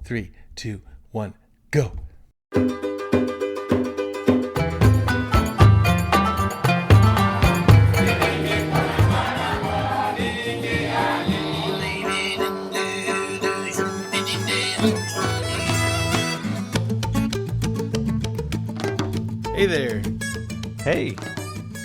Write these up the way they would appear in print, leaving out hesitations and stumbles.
3, 2, 1, go. Hey there. Hey.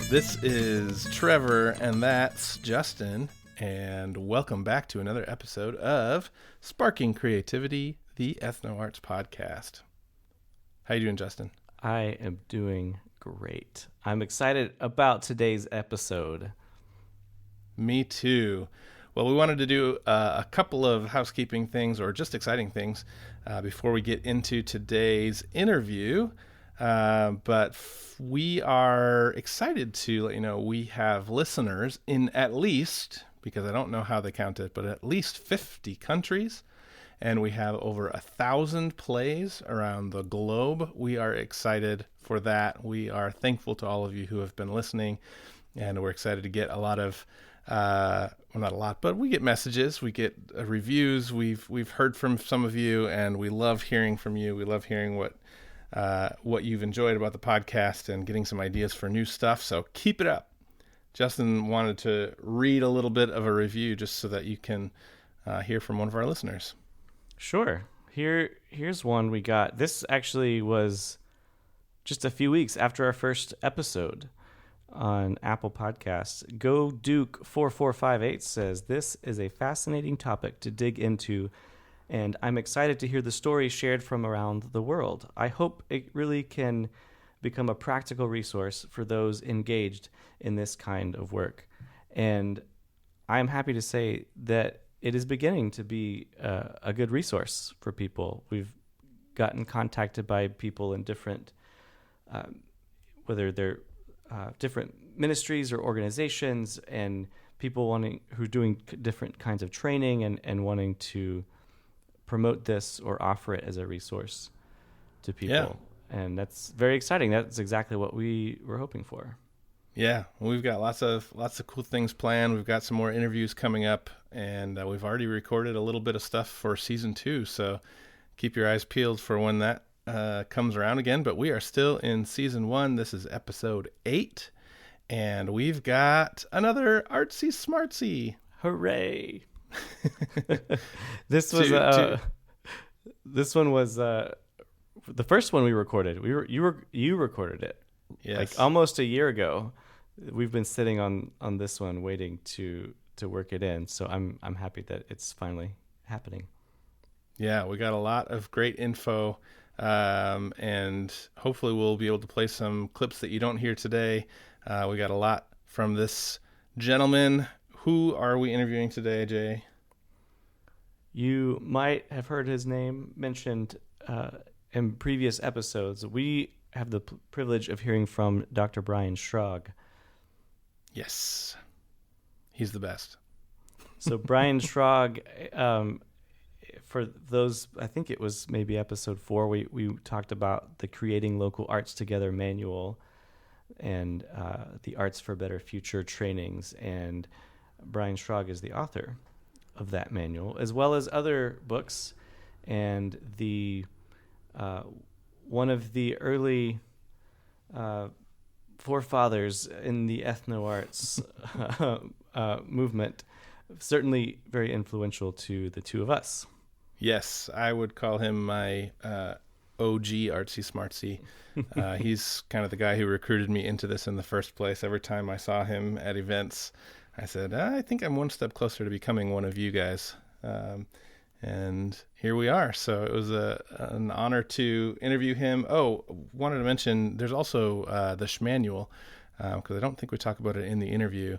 This is Trevor, and that's Justin, and welcome back to another episode of Sparking Creativity, the EthnoArts podcast. How you doing, Justin? I am doing great. I'm excited about today's episode. Me too. Well, we wanted to do a couple of housekeeping things, or just exciting things, before we get into today's interview. But we are excited to let you know we have listeners in at least, because I don't know how they count it, but at least 50 countries, and we have over 1,000 plays around the globe. We are excited for that. We are thankful to all of you who have been listening, and we're excited to get a lot of, well, not a lot, but we get messages, we get reviews. We've heard from some of you, and we love hearing from you. We love hearing what you've enjoyed about the podcast and getting some ideas for new stuff. So keep it up. Justin wanted to read a little bit of a review just so that you can hear from one of our listeners. Sure. Here's one we got. This actually was just a few weeks after our first episode on Apple Podcasts. Go Duke 4458 says, "This is a fascinating topic to dig into, and I'm excited to hear the stories shared from around the world. I hope it really can become a practical resource for those engaged in this kind of work." And I'm happy to say that it is beginning to be a good resource for people. We've gotten contacted by people in different, whether they're different ministries or organizations, and people who are doing different kinds of training and wanting to promote this or offer it as a resource to people. Yeah. And that's very exciting. That's exactly what we were hoping for. Yeah, we've got lots of cool things planned. We've got some more interviews coming up, and we've already recorded a little bit of stuff for season 2. So keep your eyes peeled for when that comes around again. But we are still in season 1. This is episode 8, and we've got another artsy smartsy. Hooray! This one was the first one we recorded. You recorded it. Yes. Like almost a year ago. We've been sitting on this one waiting to work it in. So I'm happy that it's finally happening. Yeah, we got a lot of great info, and hopefully we'll be able to play some clips that you don't hear today. We got a lot from this gentleman. Who are we interviewing today, Jay? You might have heard his name mentioned in previous episodes. We have the privilege of hearing from Dr. Brian Schrag. Yes, he's the best. So Brian Schrag, for those, I think it was maybe episode 4, we talked about the Creating Local Arts Together manual and the Arts for Better Future trainings, and Brian Schrag is the author of that manual, as well as other books, and the one of the early forefathers in the EthnoArts movement, certainly very influential to the two of us. Yes, I would call him my OG artsy smartsy. He's kind of the guy who recruited me into this in the first place. Every time I saw him at events, I said, I think I'm one step closer to becoming one of you guys. And here we are. So it was an honor to interview him. Oh, wanted to mention, there's also the Schmanual, because I don't think we talk about it in the interview.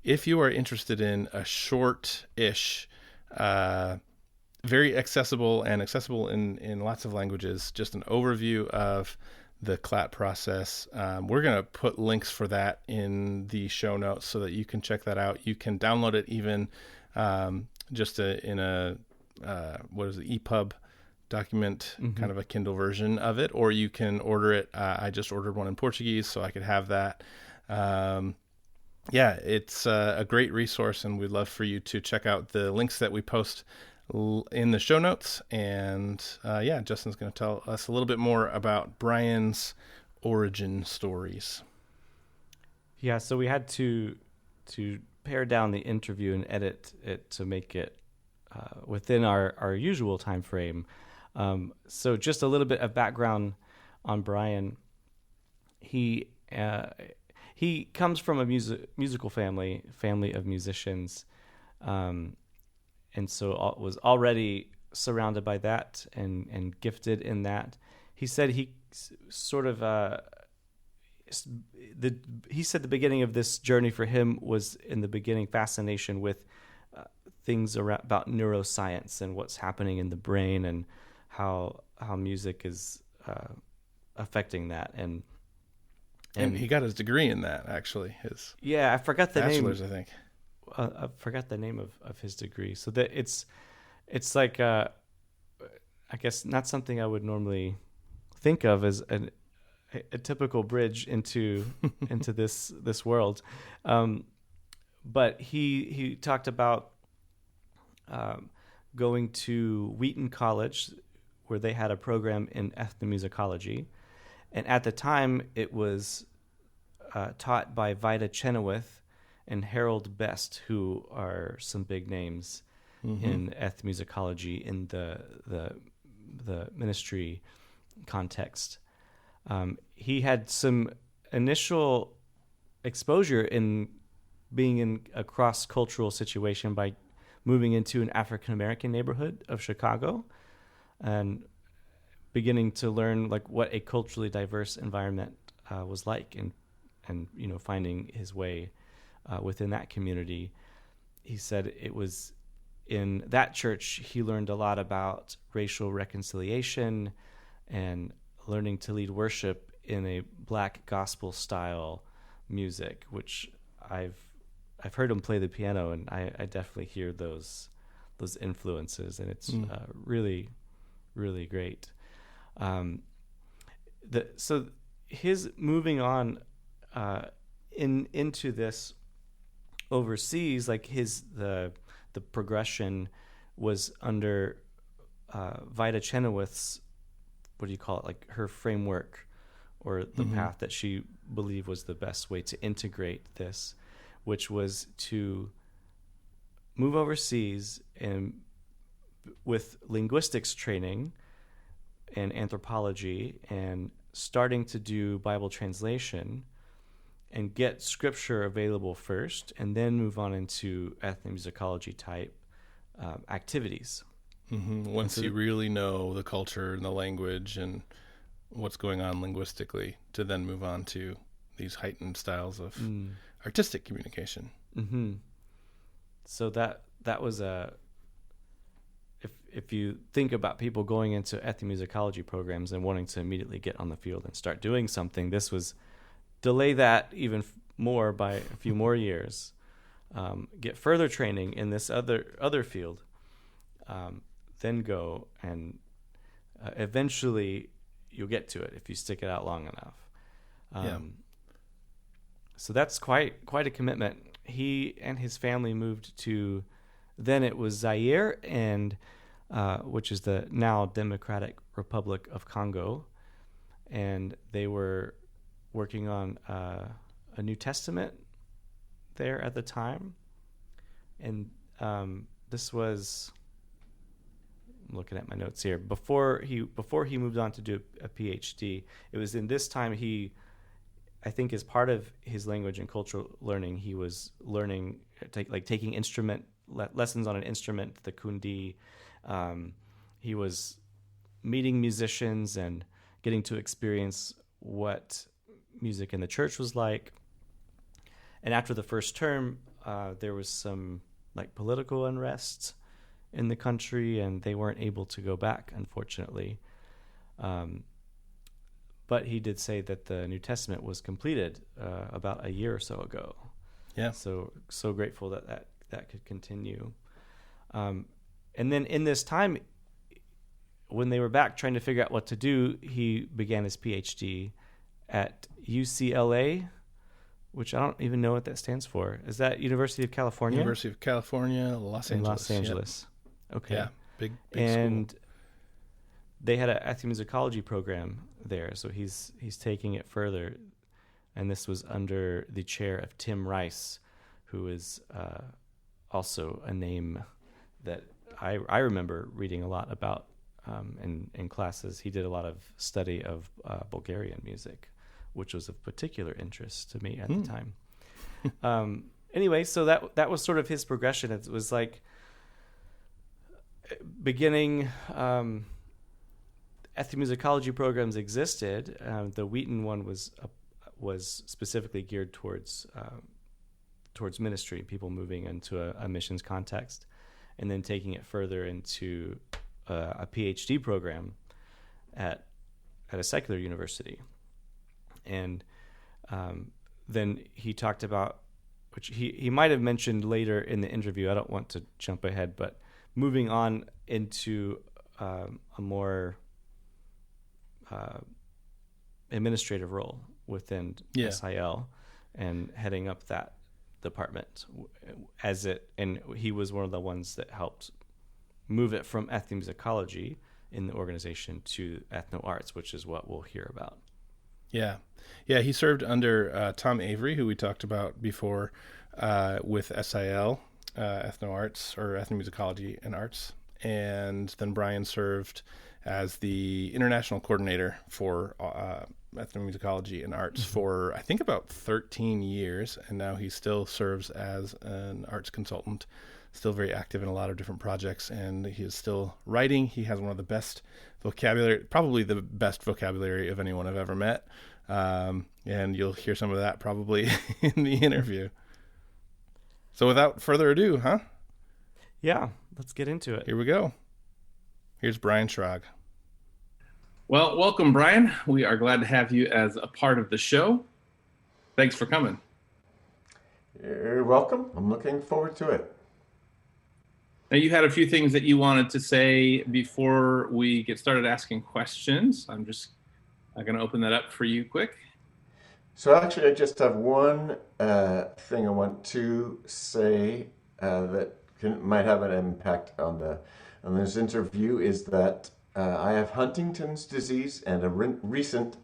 If you are interested in a short-ish, very accessible in lots of languages, just an overview of the CLAT process. We're going to put links for that in the show notes so that you can check that out. You can download it even just in a EPUB document, kind of a Kindle version of it, or you can order it. I just ordered one in Portuguese so I could have that. It's a great resource, and we'd love for you to check out the links that we post in the show notes. And Justin's going to tell us a little bit more about Brian's origin stories. Yeah, so we had to pare down the interview and edit it to make it within our usual time frame. So just a little bit of background on Brian. He comes from a musical family of musicians, and so was already surrounded by that and gifted in that. He said he sort of he said the beginning of this journey for him was in the beginning fascination with things about neuroscience and what's happening in the brain and how music is affecting that. And he got his degree in that, actually. I forgot the bachelor's, name. I think. I forgot the name of his degree. So that it's like I guess not something I would normally think of as a typical bridge into this world. But he talked about going to Wheaton College, where they had a program in ethnomusicology. And at the time, it was taught by Vida Chenoweth and Harold Best, who are some big names in ethnomusicology in the ministry context. He had some initial exposure in being in a cross-cultural situation by moving into an African-American neighborhood of Chicago and beginning to learn like what a culturally diverse environment was like, and finding his way within that community. He said it was in that church he learned a lot about racial reconciliation and learning to lead worship in a Black gospel style music, which I've heard him play the piano, and I definitely hear those influences, and it's really, really great. So his moving on into this overseas, like the progression was under Vida Chenoweth's, what do you call it, like her framework or the path that she believed was the best way to integrate this, which was to move overseas and with linguistics training and anthropology and starting to do Bible translation and get scripture available first, and then move on into ethnomusicology type activities. Once you really know the culture and the language and what's going on linguistically, to then move on to these heightened styles of artistic communication. So that was if you think about people going into ethnomusicology programs and wanting to immediately get on the field and start doing something, this was delay that even more by a few more years, get further training in this other field, then go and eventually you'll get to it if you stick it out long enough. So that's quite a commitment. He and his family moved to, then it was Zaire, and which is the now Democratic Republic of Congo, and they were working on a New Testament there at the time. And this was, I'm looking at my notes here, before he moved on to do a PhD. It was in this time I think as part of his language and cultural learning, he was learning taking lessons on an instrument, the kundi. He was meeting musicians and getting to experience what music in the church was like. And after the first term, there was some political unrest in the country, and they weren't able to go back, unfortunately. But he did say that the New Testament was completed about a year or so ago. Yeah. So grateful that could continue. And then in this time, when they were back trying to figure out what to do, he began his PhD at UCLA, which I don't even know what that stands for. Is that University of California? University of California, Los Angeles. Los Angeles. Okay. Yeah, big And school. they had an ethnomusicology program there, so he's taking it further. And this was under the chair of Tim Rice, who is also a name that I remember reading a lot about in classes. He did a lot of study of Bulgarian music, which was of particular interest to me at the time. Anyway, so that was sort of his progression. It was like beginning ethnomusicology programs existed. The Wheaton one was specifically geared towards ministry, people moving into a missions context, and then taking it further into a PhD program at a secular university. And then he talked about, which he might have mentioned later in the interview, I don't want to jump ahead, but moving on into a more administrative role within SIL and heading up that department and he was one of the ones that helped move it from ethnomusicology in the organization to EthnoArts, which is what we'll hear about. Yeah. He served under Tom Avery, who we talked about before, with SIL, EthnoArts, or Ethnomusicology and Arts. And then Brian served as the international coordinator for ethnomusicology and arts for, I think, about 13 years. And now he still serves as an arts consultant, still very active in a lot of different projects. And he is still writing. He has one of the best vocabulary, probably the best vocabulary of anyone I've ever met. And you'll hear some of that probably in the interview. So without further ado, Yeah, let's get into it. Here we go. Here's Brian Schrag. Well, welcome, Brian. We are glad to have you as a part of the show. Thanks for coming. You're welcome. I'm looking forward to it. Now, you had a few things that you wanted to say before we get started asking questions. I'm just going to open that up for you quick. So actually, I just have one thing I want to say that might have an impact on this interview is that I have Huntington's disease, and a recent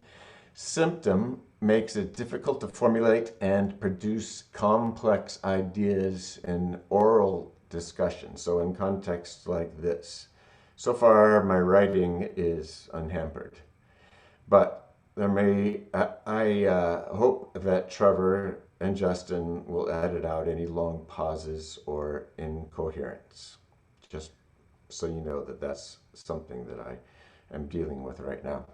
symptom makes it difficult to formulate and produce complex ideas in oral discussion. So in contexts like this, so far my writing is unhampered, but I hope that Trevor and Justin will edit out any long pauses or incoherence, just so you know that that's something that I am dealing with right now.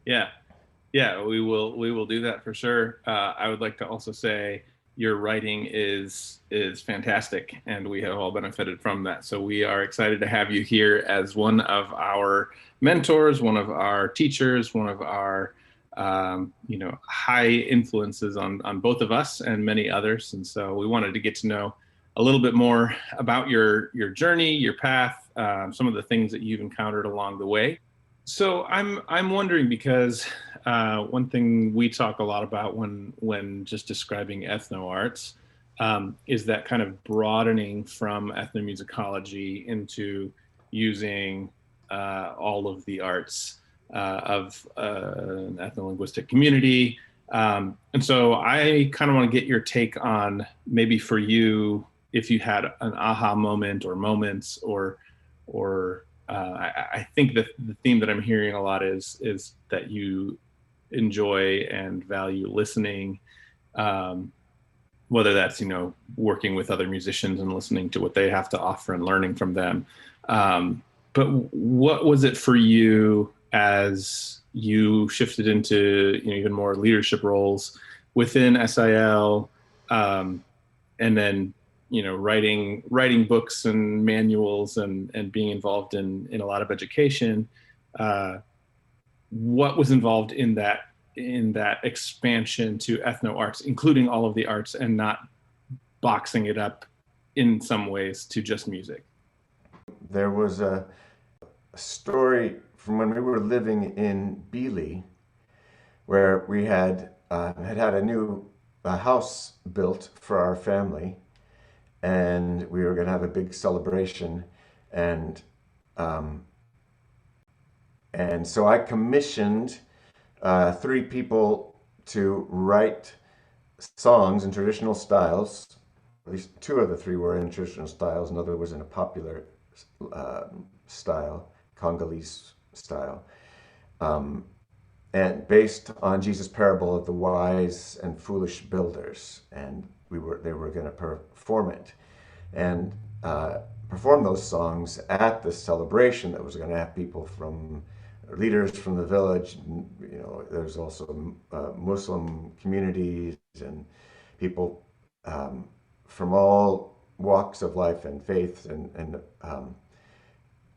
Yeah, we will do that for sure. I would like to also say your writing is fantastic, and we have all benefited from that. So we are excited to have you here as one of our mentors, one of our teachers, one of our high influences on both of us and many others. And so we wanted to get to know a little bit more about your journey, your path, some of the things that you've encountered along the way. So I'm wondering, because one thing we talk a lot about when just describing EthnoArts is that kind of broadening from ethnomusicology into using all of the arts of an ethno-linguistic community. And so I kind of want to get your take on, maybe for you, if you had an aha moment or moments, or I think that the theme that I'm hearing a lot is that you enjoy and value listening, whether that's, working with other musicians and listening to what they have to offer and learning from them. But what was it for you as you shifted into even more leadership roles within SIL, and then writing books and manuals and being involved in a lot of education? What was involved in that expansion to EthnoArts, including all of the arts and not boxing it up in some ways to just music? There was a story from when we were living in Beeley, where we had a new house built for our family, and we were going to have a big celebration. and um, and so I commissioned 3 people to write songs in traditional styles. At least 2 of the 3 were in traditional styles. Another was in a popular uh, style, Congolese style, um, and based on Jesus' parable of the wise and foolish builders. And they were going to perform it and perform those songs at this celebration that was going to have people from leaders from the village. You know, there's also Muslim communities and people from all walks of life and faith, and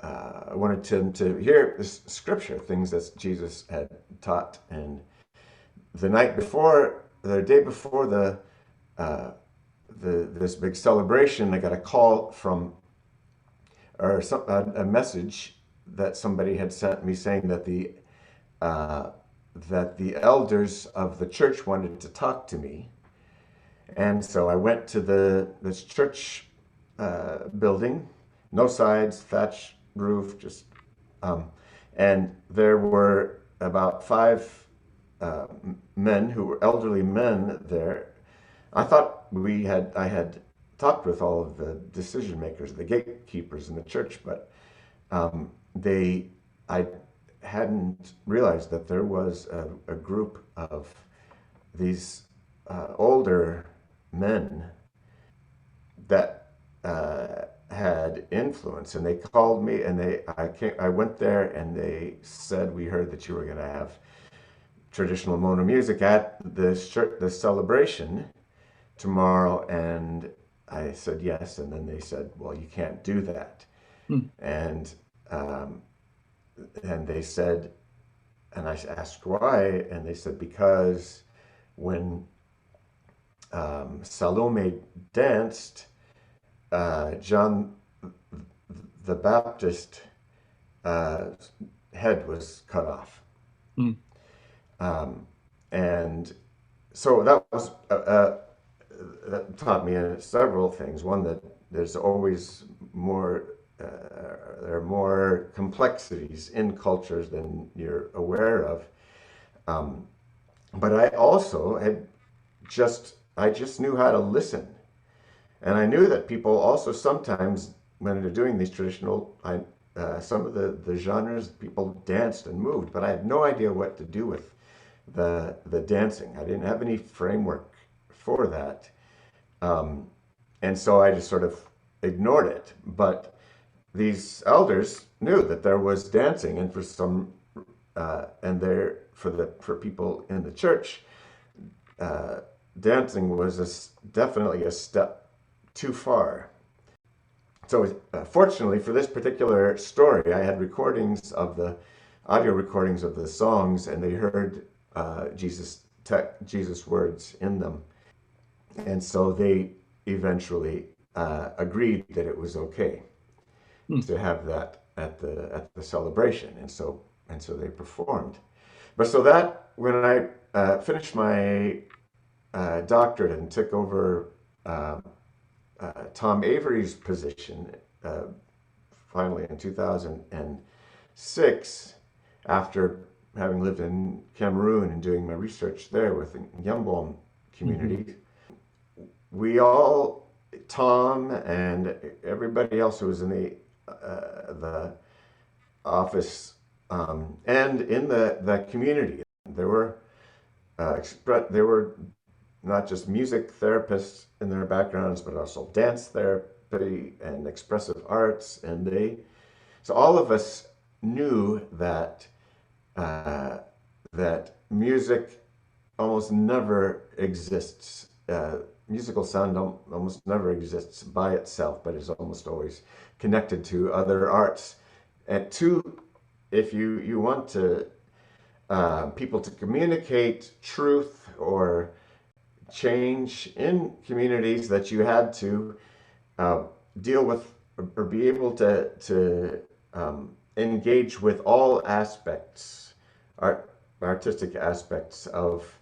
I wanted them to hear this scripture, things that Jesus had taught. And the day before this big celebration, I got a call from, or a message that somebody had sent me saying that the elders of the church wanted to talk to me. And so I went to this church building, no sides, thatch roof, just and there were about 5 men who were elderly men there. I thought I had talked with all of the decision makers, the gatekeepers in the church, but I hadn't realized that there was a group of these older men that had influence, and they called me, and I went there, and they said, "We heard that you were going to have traditional Mona music at this celebration tomorrow," and I said yes, and then they said, "Well, you can't do that." And they said, and I asked why, and they said because when Salome danced, John the Baptist head was cut off. And so that taught me several things. One, that there's always more, there are more complexities in cultures than you're aware of. But I also I just knew how to listen. And I knew that people also sometimes, when they're doing these traditional, some of the genres, people danced and moved, but I had no idea what to do with the dancing. I didn't have any framework for that. And so I just sort of ignored it. But these elders knew that there was dancing, and for people in the church, dancing was definitely a step too far. So fortunately for this particular story, I had audio recordings of the songs, and they heard Jesus' words in them. And so they eventually agreed that it was okay to have that at the celebration, and so they performed. But so that when I finished my doctorate and took over Tom Avery's position finally in 2006, after having lived in Cameroon and doing my research there with the Yambon community, we all, Tom and everybody else who was in the office and in the community, there were not just music therapists in their backgrounds, but also dance therapy and expressive arts, and so all of us knew that that music almost never exists. Musical sound almost never exists by itself, but is almost always connected to other arts. And if you want to people to communicate truth or change in communities, that you had to deal with or be able to engage with all aspects, artistic aspects of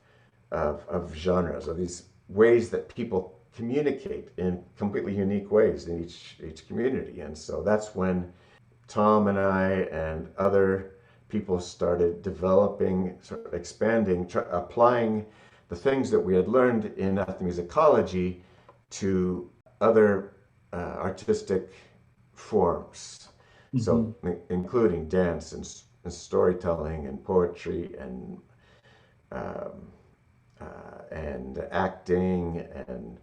genres, of these ways that people communicate in completely unique ways in each community. And so that's when Tom and I and other people started developing, sort of expanding, applying the things that we had learned in ethnomusicology to other artistic forms. Mm-hmm. So, including dance and storytelling and poetry and acting, and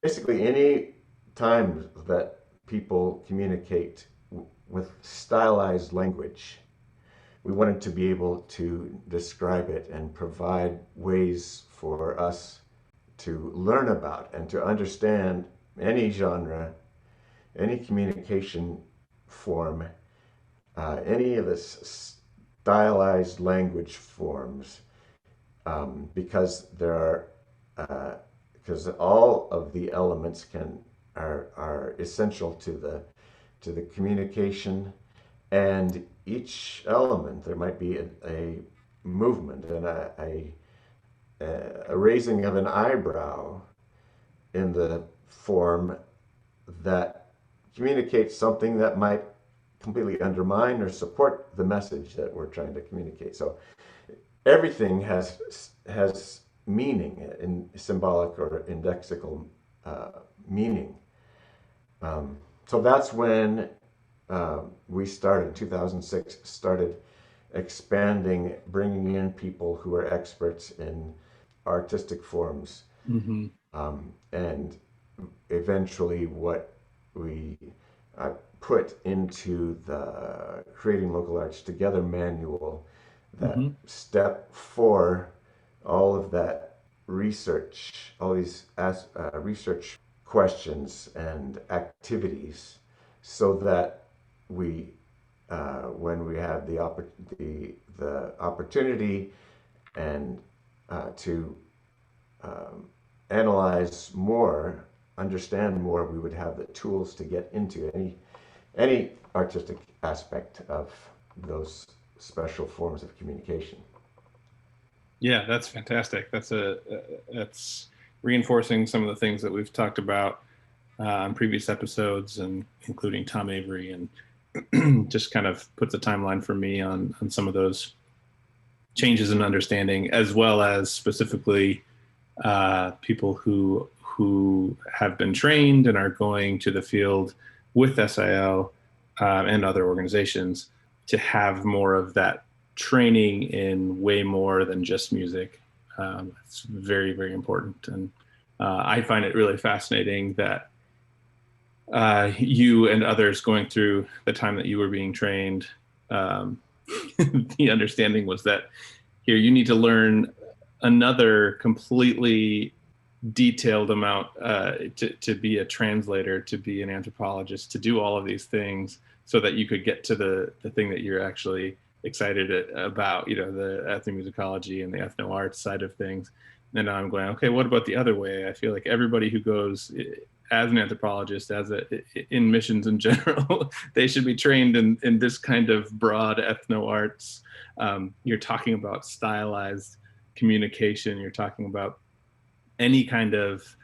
basically any time that people communicate with stylized language, we wanted to be able to describe it and provide ways for us to learn about and to understand any genre, any communication form, any of the stylized language forms, because because all of the elements are essential to the communication, and each element there might be a movement and a raising of an eyebrow in the form that communicates something that might completely undermine or support the message that we're trying to communicate. So everything has meaning, in symbolic or indexical meaning. So that's when we started, 2006, started expanding, bringing in people who are experts in artistic forms. Mm-hmm. And eventually what we put into the Creating Local Arts Together manual, that mm-hmm. step 4, all of that research, all these research questions and activities, so that we, when we had the opportunity and to analyze more, understand more, we would have the tools to get into any artistic aspect of those special forms of communication. Yeah, that's fantastic. That's reinforcing some of the things that we've talked about on previous episodes, and including Tom Avery, and just kind of puts a timeline for me on some of those changes in understanding, as well as specifically people who have been trained and are going to the field with SIO and other organizations to have more of that training in way more than just music. It's very, very important. And I find it really fascinating that you and others going through the time that you were being trained, the understanding was that here you need to learn another completely detailed amount to be a translator, to be an anthropologist, to do all of these things so that you could get to the thing that you're actually excited about, the ethnomusicology and the ethnoarts side of things. And now I'm going, okay, what about the other way? I feel like everybody who goes as an anthropologist, in missions in general, they should be trained in this kind of broad ethnoarts. You're talking about stylized communication. You're talking about any kind of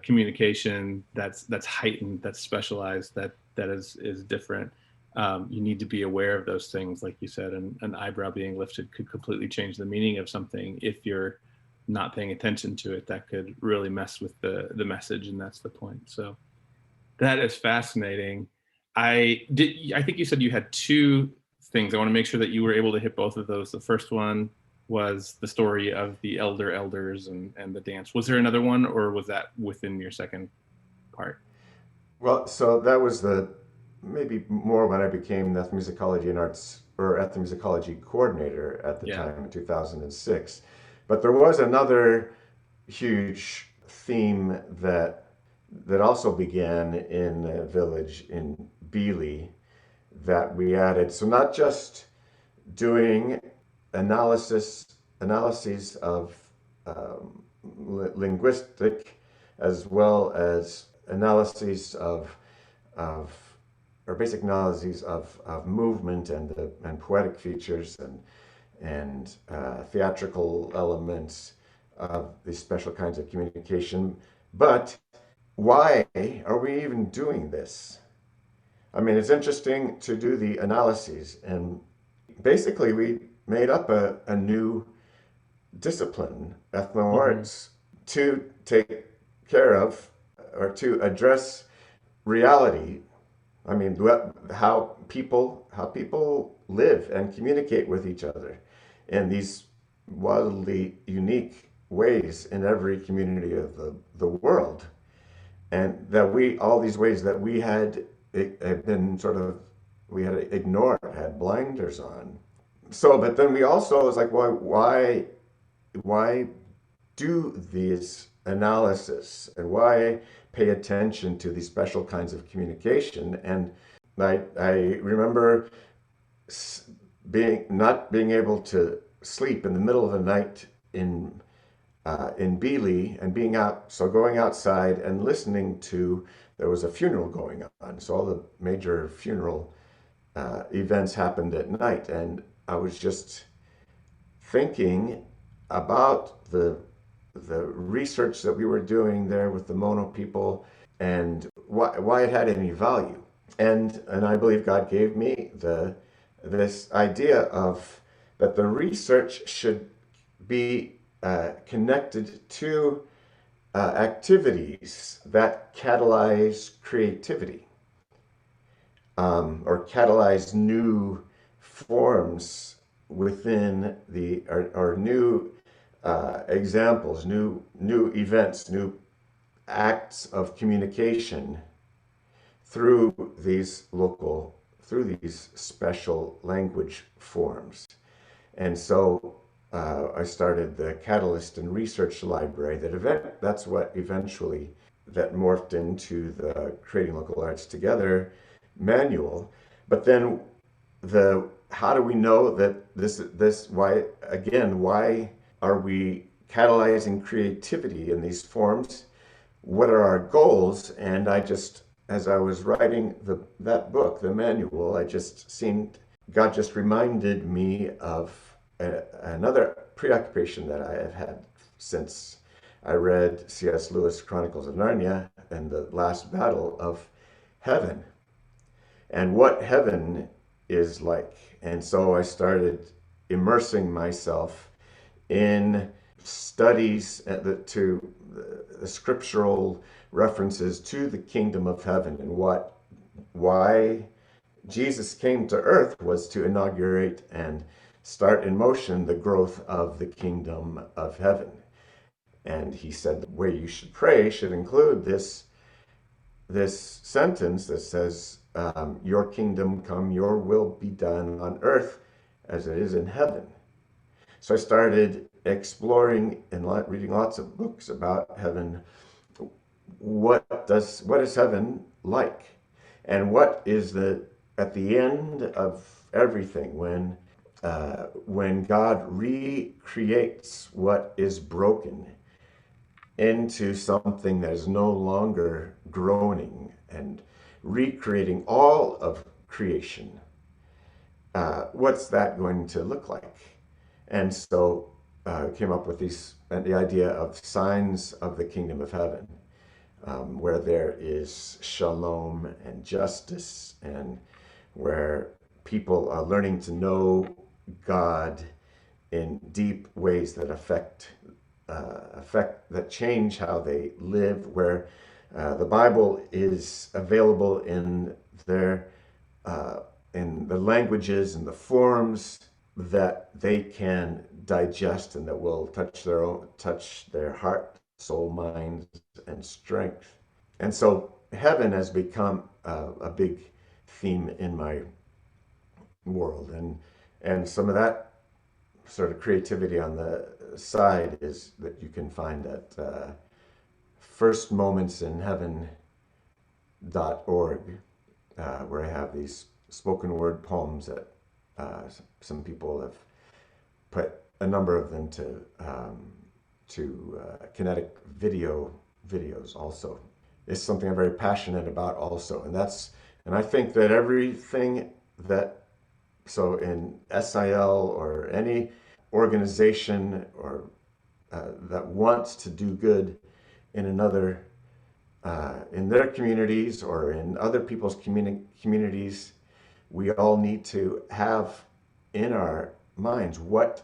communication that's heightened, that's specialized, that is different. You need to be aware of those things, like you said, and an eyebrow being lifted could completely change the meaning of something. If you're not paying attention to it, that could really mess with the message, and that's the point. So that is fascinating. I think you said you had 2 things. I want to make sure that you were able to hit both of those. The first one was the story of the elders and the dance. Was there another one, or was that within your second part? Well, so that was maybe more when I became the ethnomusicology and arts, or ethnomusicology coordinator at the time in 2006. But there was another huge theme that also began in a village in Beeley that we added. So not just doing analyses of linguistic, as well as analyses of or basic analyses of movement and poetic features and theatrical elements of these special kinds of communication, But why are we even doing this? I mean, it's interesting to do the analyses, and basically we made up a new discipline, Mm-hmm. EthnoArts, to take care of or to address reality. I mean, how people live and communicate with each other in these wildly unique ways in every community of the world, and that we all these ways that had been sort of we had ignored, had blinders on. So, but then we also was like, why do these analysis and why pay attention to these special kinds of communication? And I remember being not being able to sleep in the middle of the night in Beeley and going outside and listening to there was a funeral going on. So all the major funeral events happened at night, and I was just thinking about the research that we were doing there with the Mono people and why it had any value. And I believe God gave me this idea of that the research should be connected to activities that catalyze creativity, or catalyze new forms within or new examples, new events, new acts of communication through these special language forms. And so I started the Catalyst and Research Library. That's what eventually that morphed into the Creating Local Arts Together manual. But then the how do we know that this why are we catalyzing creativity in these forms? What are our goals? And I just, as I was writing that book, the manual, God just reminded me of another preoccupation that I have had since I read C.S. Lewis' Chronicles of Narnia and the last battle of heaven and what heaven is like. And so I started immersing myself in studies to the scriptural references to the kingdom of heaven and why Jesus came to earth was to inaugurate and start in motion the growth of the kingdom of heaven. And he said the way you should pray should include this sentence that says, "Your kingdom come, your will be done on earth as it is in heaven." So I started exploring and reading lots of books about heaven. What is heaven like, and what is at the end of everything when God recreates what is broken into something that is no longer groaning and recreating all of creation. What's that going to look like? And so I came up with the idea of signs of the kingdom of heaven, where there is shalom and justice, and where people are learning to know God in deep ways that that change how they live, where the Bible is available in the languages and the forms that they can digest and that will touch their heart, soul, mind, and strength. And so heaven has become a big theme in my world, and some of that sort of creativity on the side is that you can find at firstmomentsinheaven.org, where I have these spoken word poems that some people have put a number of them to kinetic videos also. It's something I'm very passionate about also, and I think that everything that so in SIL or any organization or that wants to do good in another, in their communities or in other people's communities, we all need to have in our minds what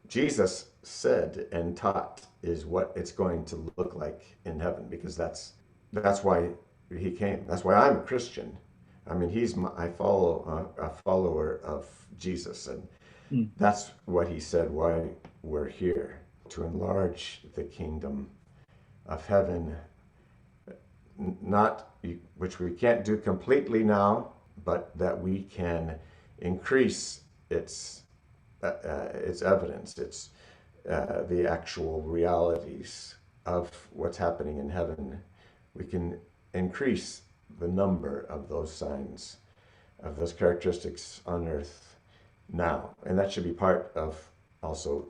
Jesus said and taught is what it's going to look like in heaven, because that's why he came. That's why I'm a Christian. I mean, I follow a follower of Jesus, and that's what he said. Why we're here, to enlarge the kingdom of heaven, not which we can't do completely now, but that we can increase its evidence, the actual realities of what's happening in heaven. We can increase the number of those signs, of those characteristics on earth now. And that should be part of also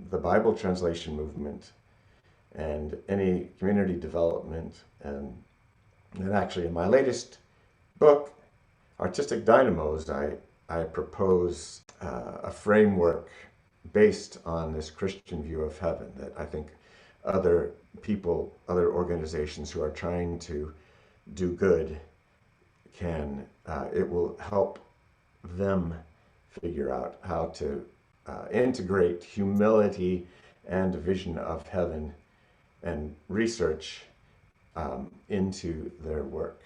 the Bible translation movement and any community development. And actually in my latest book, Artistic Dynamos, I propose a framework based on this Christian view of heaven that I think other people, other organizations who are trying to do good it will help them figure out how to integrate humility and vision of heaven and research into their work.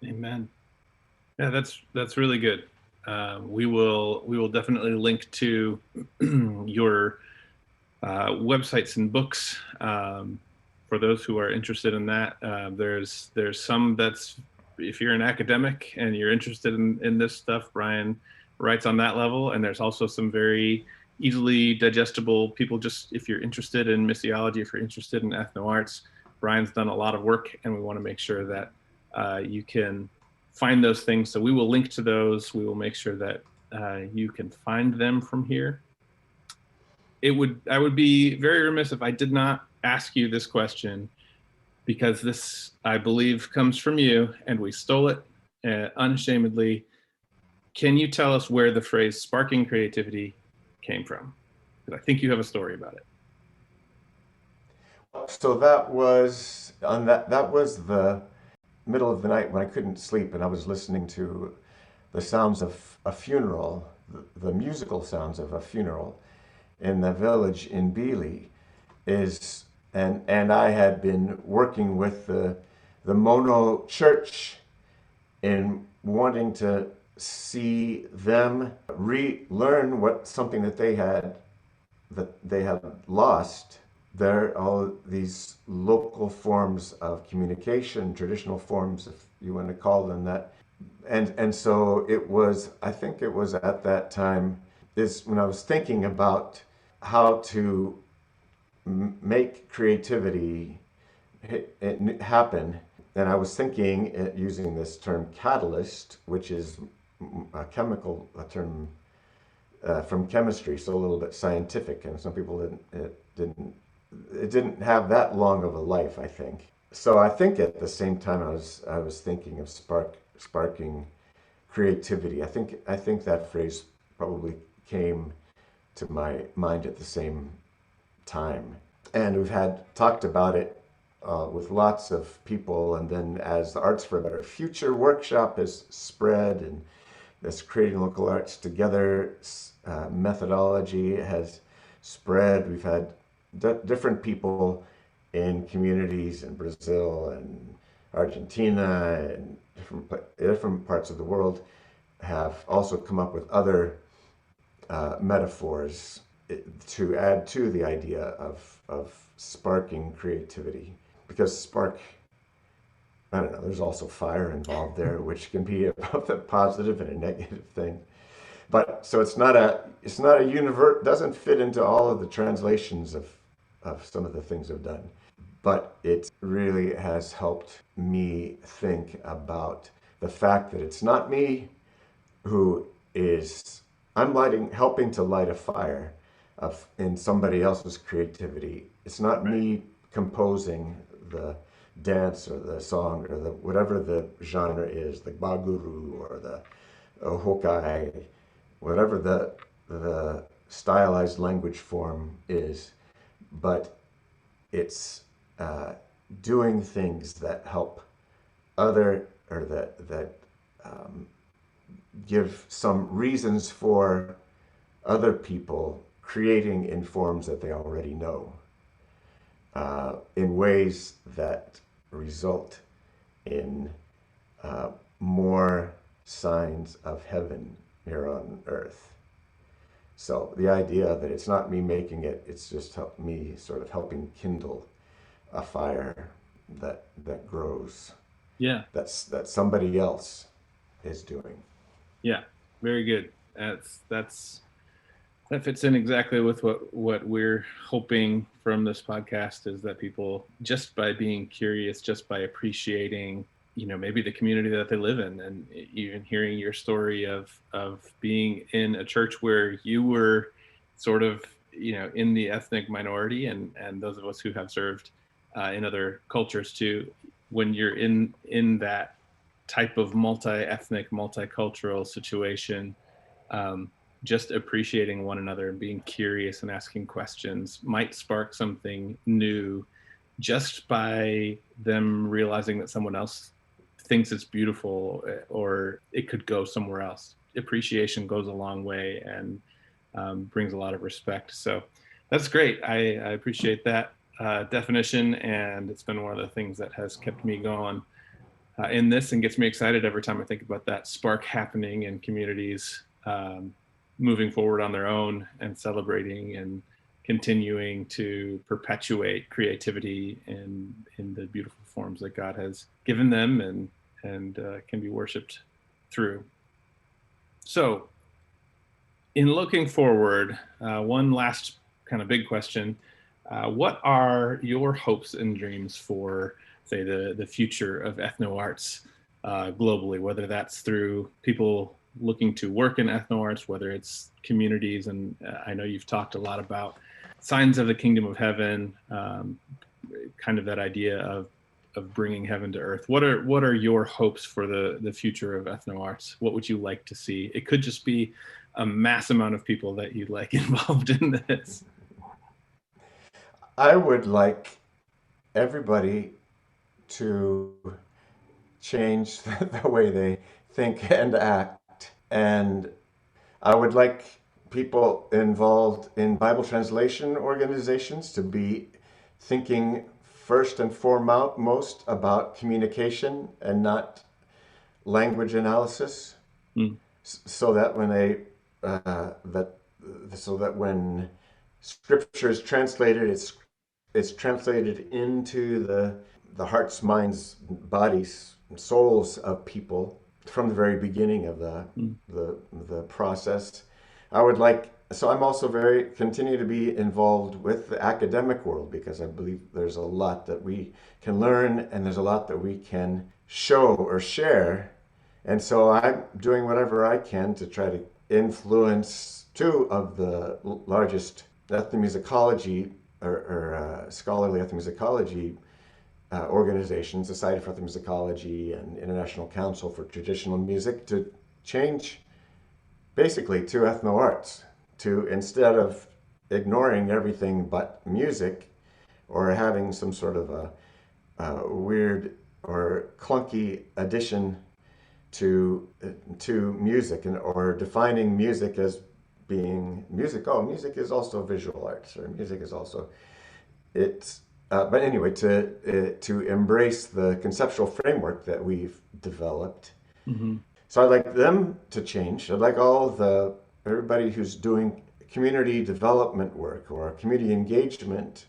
Amen. Yeah, that's really good. We will definitely link to your websites and books for those who are interested in that. There's some that's, if you're an academic and you're interested in this stuff, Brian writes on that level, and there's also some very easily digestible people. Just if you're interested in missiology, if you're interested in EthnoArts, Brian's done a lot of work, and we want to make sure that you can find those things. So we will link to those. We will make sure that you can find them from here. I would be very remiss if I did not ask you this question, because this, I believe, comes from you, and we stole it unashamedly. Can you tell us where the phrase sparking creativity came from? Because I think you have a story about it. So that was the middle of the night when I couldn't sleep, and I was listening to the sounds of a funeral, the musical sounds of a funeral in the village in Beeley. And I had been working with the Mono Church in wanting to see them relearn something that they had lost. There are all these local forms of communication, traditional forms, if you want to call them that. And so I think it was at that time is when I was thinking about how to make creativity happen. And I was thinking using this term catalyst, which is a term from chemistry, so a little bit scientific, and some people didn't have that long of a life, I think. So I think at the same time I was thinking of sparking creativity. I think that phrase probably came to my mind at the same time. And we've talked about it with lots of people, and then as the Arts for a Better Future workshop has spread, and this Creating Local Arts Together methodology has spread, we've had different people in communities in Brazil and Argentina and different parts of the world have also come up with other metaphors to add to the idea of sparking creativity. Because I don't know, there's also fire involved there, which can be both a positive and a negative thing. But so it's not a universe, doesn't fit into all of the translations of some of the things I've done. But it really has helped me think about the fact that it's not me I'm helping to light a fire in somebody else's creativity. It's not me composing the dance or the song or whatever the genre is, the baguru or the hokai, whatever the stylized language form is. But it's doing things that help other, or that give some reasons for other people creating in forms that they already know, in ways that result in more signs of heaven here on earth. So the idea that it's not me making it, it's just me sort of helping kindle a fire that grows. Yeah. That somebody else is doing. Yeah. Very good. That fits in exactly with what we're hoping from this podcast, is that people, just by being curious, just by appreciating, maybe the community that they live in, and even hearing your story of being in a church where you were sort of, in the ethnic minority, and those of us who have served in other cultures too, when you're in that type of multi-ethnic, multicultural situation, just appreciating one another and being curious and asking questions might spark something new, just by them realizing that someone else thinks it's beautiful, or it could go somewhere else. Appreciation goes a long way, and brings a lot of respect. So that's great. I appreciate that definition, and it's been one of the things that has kept me going in this, and gets me excited every time I think about that spark happening in communities, moving forward on their own and celebrating and continuing to perpetuate creativity in the beautiful forms that God has given them, and can be worshiped through. So in looking forward, one last kind of big question. What are your hopes and dreams for, say, the future of EthnoArts globally, whether that's through people looking to work in EthnoArts, whether it's communities, and I know you've talked a lot about signs of the kingdom of heaven, kind of that idea of bringing heaven to earth. What are your hopes for the future of EthnoArts? What would you like to see? It could just be a mass amount of people that you'd like involved in this. I would like everybody to change the way they think and act. And I would like people involved in Bible translation organizations to be thinking first and foremost about communication and not language analysis, so that when when Scripture is translated, it's translated into the hearts, minds, bodies, and souls of people from the very beginning of the process. I'm also continue to be involved with the academic world, because I believe there's a lot that we can learn, and there's a lot that we can show or share. And so I'm doing whatever I can to try to influence two of the largest ethnomusicology or scholarly ethnomusicology organizations, Society for Ethnomusicology and International Council for Traditional Music, to change basically to EthnoArts, to, instead of ignoring everything but music, or having some sort of a weird or clunky addition to music, or defining music as being music. Oh, music is also visual arts, or music is also but anyway, to embrace the conceptual framework that we've developed. Mm-hmm. So I'd like them to change. I'd like everybody who's doing community development work or community engagement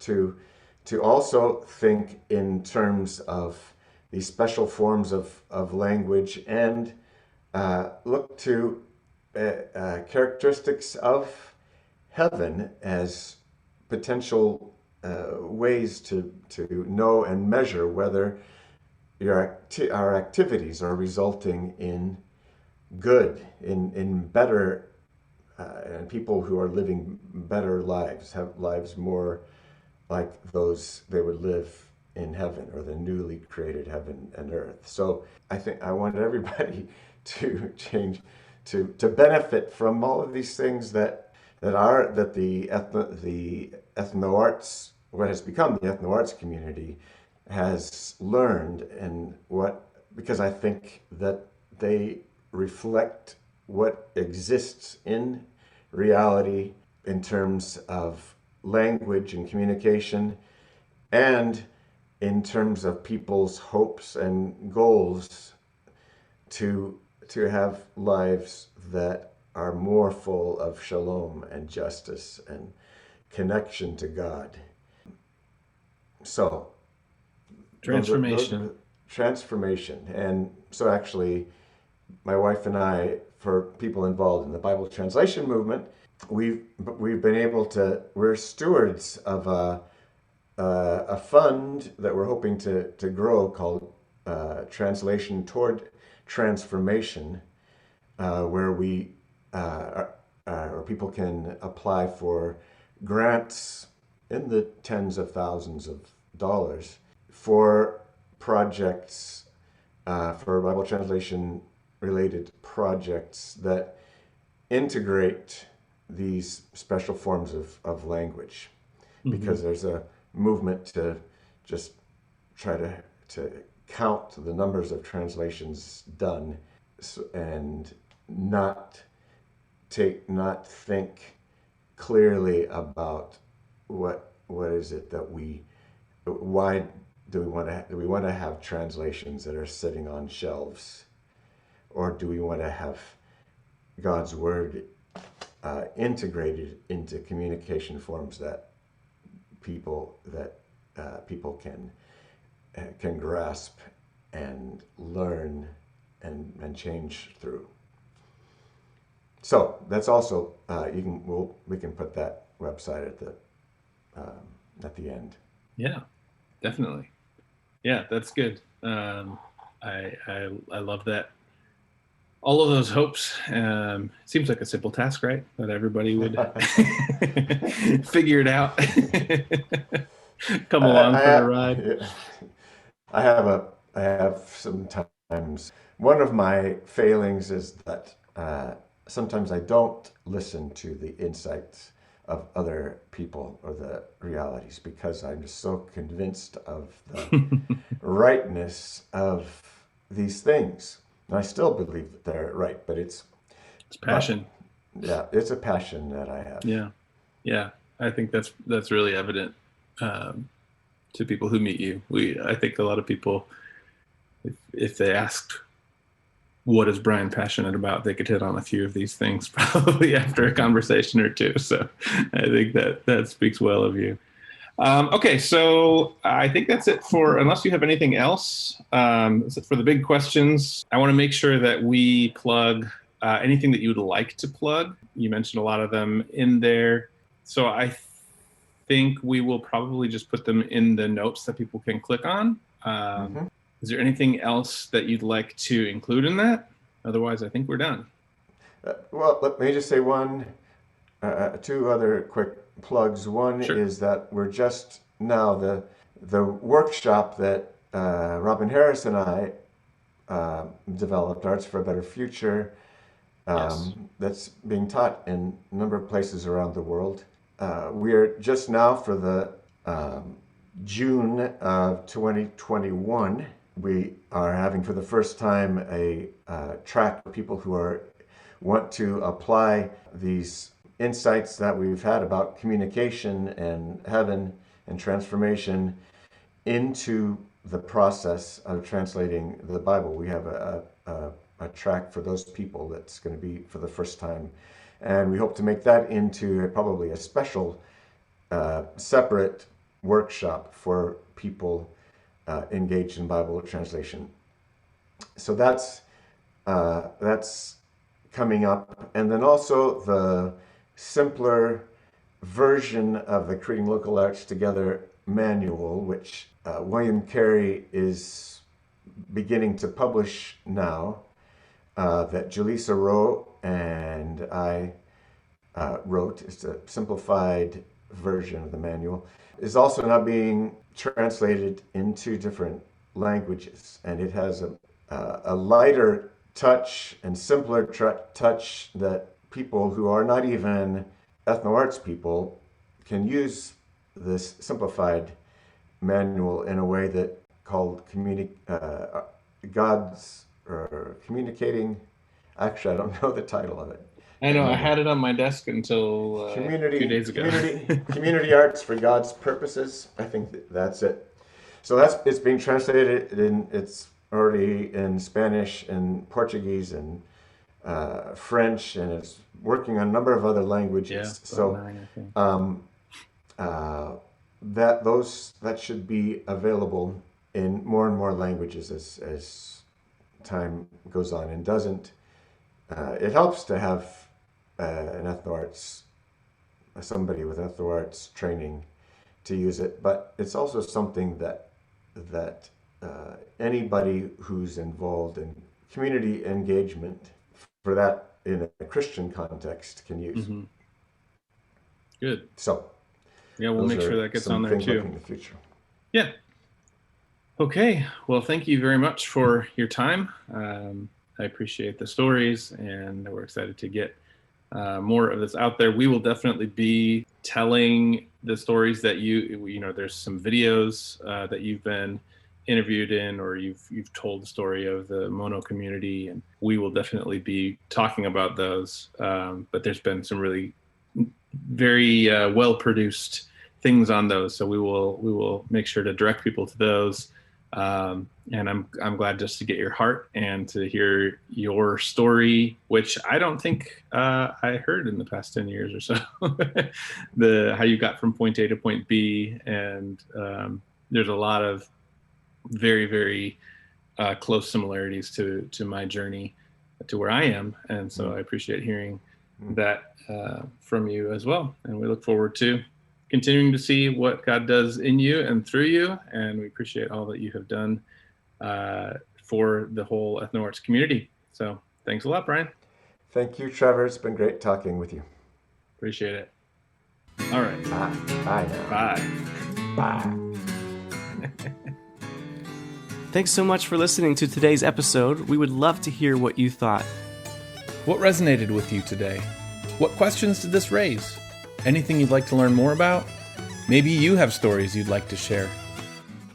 to also think in terms of these special forms of language, and look to characteristics of heaven as potential ways to know and measure whether our activities are resulting in good, in better, and people who are living better lives, have lives more like those they would live in heaven, or the newly created heaven and earth. So I think I want everybody to change, to benefit from all of these things that the EthnoArts what has become the EthnoArts community has learned, and because I think that they reflect what exists in reality in terms of language and communication, and in terms of people's hopes and goals to have lives that are more full of shalom and justice and connection to God. So Transformation. Transformation. And so actually, my wife and I, for people involved in the Bible translation movement, we've been able to, we're stewards of a fund that we're hoping to grow called Translation Toward Transformation, where where people can apply for grants in the tens of thousands of dollars for projects, for Bible translation related projects that integrate these special forms of language. Because there's a movement to just try to count the numbers of translations done, and not think clearly about what is it that why do we want to have translations that are sitting on shelves, or do we want to have God's word integrated into communication forms that people can grasp and learn and change through. So that's also we can put that website at the end. Yeah, definitely. Yeah, that's good. I love that. All of those hopes. It seems like a simple task, right? That everybody would figure it out. Come along for the ride. I have sometimes, one of my failings is that sometimes I don't listen to the insights of other people or the realities, because I'm just so convinced of the rightness of these things. And I still believe that they're right, but it's passion. Yeah, it's a passion that I have. Yeah. I think that's really evident to people who meet you. I think a lot of people, if they asked, what is Brian passionate about, they could hit on a few of these things probably after a conversation or two. So I think that speaks well of you. Okay, so I think that's it unless you have anything else, that's it for the big questions. I want to make sure that we plug anything that you would like to plug. You mentioned a lot of them in there. So I think we will probably just put them in the notes that people can click on. Is there anything else that you'd like to include in that? Otherwise, I think we're done. Well, let me just say two other quick plugs. One Sure. is that we're just now the workshop that Robin Harris and I developed, Arts for a Better Future, Yes. that's being taught in a number of places around the world. We are just now, for the June of 2021, we are having for the first time a track for people who want to apply these insights that we've had about communication and heaven and transformation into the process of translating the Bible. We have a track for those people that's going to be for the first time, and we hope to make that into probably a special separate workshop for people engaged in Bible translation. So that's coming up, and then also the simpler version of the Creating Local Arts Together manual, which William Carey is beginning to publish now, that Julissa wrote and I wrote. It's a simplified version of the manual. Is also now being translated into different languages, and it has a lighter touch and simpler touch that people who are not even EthnoArts people can use this simplified manual in a way that called God's or communicating. Actually, I don't know the title of it. I know. I had it on my desk until 2 days ago. Community arts for God's purposes. I think that's it. So it's being translated it's already in Spanish and Portuguese and French, and it's working on a number of other languages. That should be available in more and more languages as time goes on, and doesn't. It helps to have an EthnoArts, somebody with EthnoArts training to use it, but it's also something that anybody who's involved in community engagement, for that in a Christian context, can use. Mm-hmm. Good. So, yeah, we'll make sure that gets on there too. In the future. Yeah. Okay. Well, thank you very much for your time. I appreciate the stories, and we're excited to get more of this out there. We will definitely be telling the stories that there's some videos that you've been interviewed in, or you've told the story of the Mono community, and we will definitely be talking about those. But there's been some really very well produced things on those, so we will make sure to direct people to those. And I'm glad just to get your heart and to hear your story, which I don't think I heard in the past 10 years or so. How you got from point A to point B, and there's a lot of very, very close similarities to my journey to where I am, and so I appreciate hearing that from you as well. And we look forward to continuing to see what God does in you and through you, and we appreciate all that you have done for the whole EthnoArts community. So thanks a lot, Brian. Thank you, Trevor. It's been great talking with you. Appreciate it. All right. Bye now. Bye. Bye. Thanks so much for listening to today's episode. We would love to hear what you thought. What resonated with you today? What questions did this raise? Anything you'd like to learn more about? Maybe you have stories you'd like to share.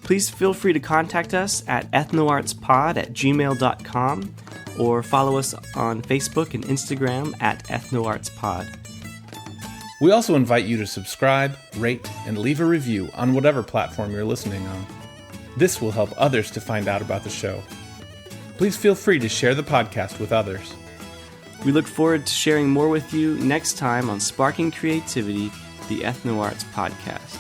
Please feel free to contact us at ethnoartspod@gmail.com or follow us on Facebook and Instagram at ethnoartspod. We also invite you to subscribe, rate, and leave a review on whatever platform you're listening on. This will help others to find out about the show. Please feel free to share the podcast with others. We look forward to sharing more with you next time on Sparking Creativity, the EthnoArts podcast.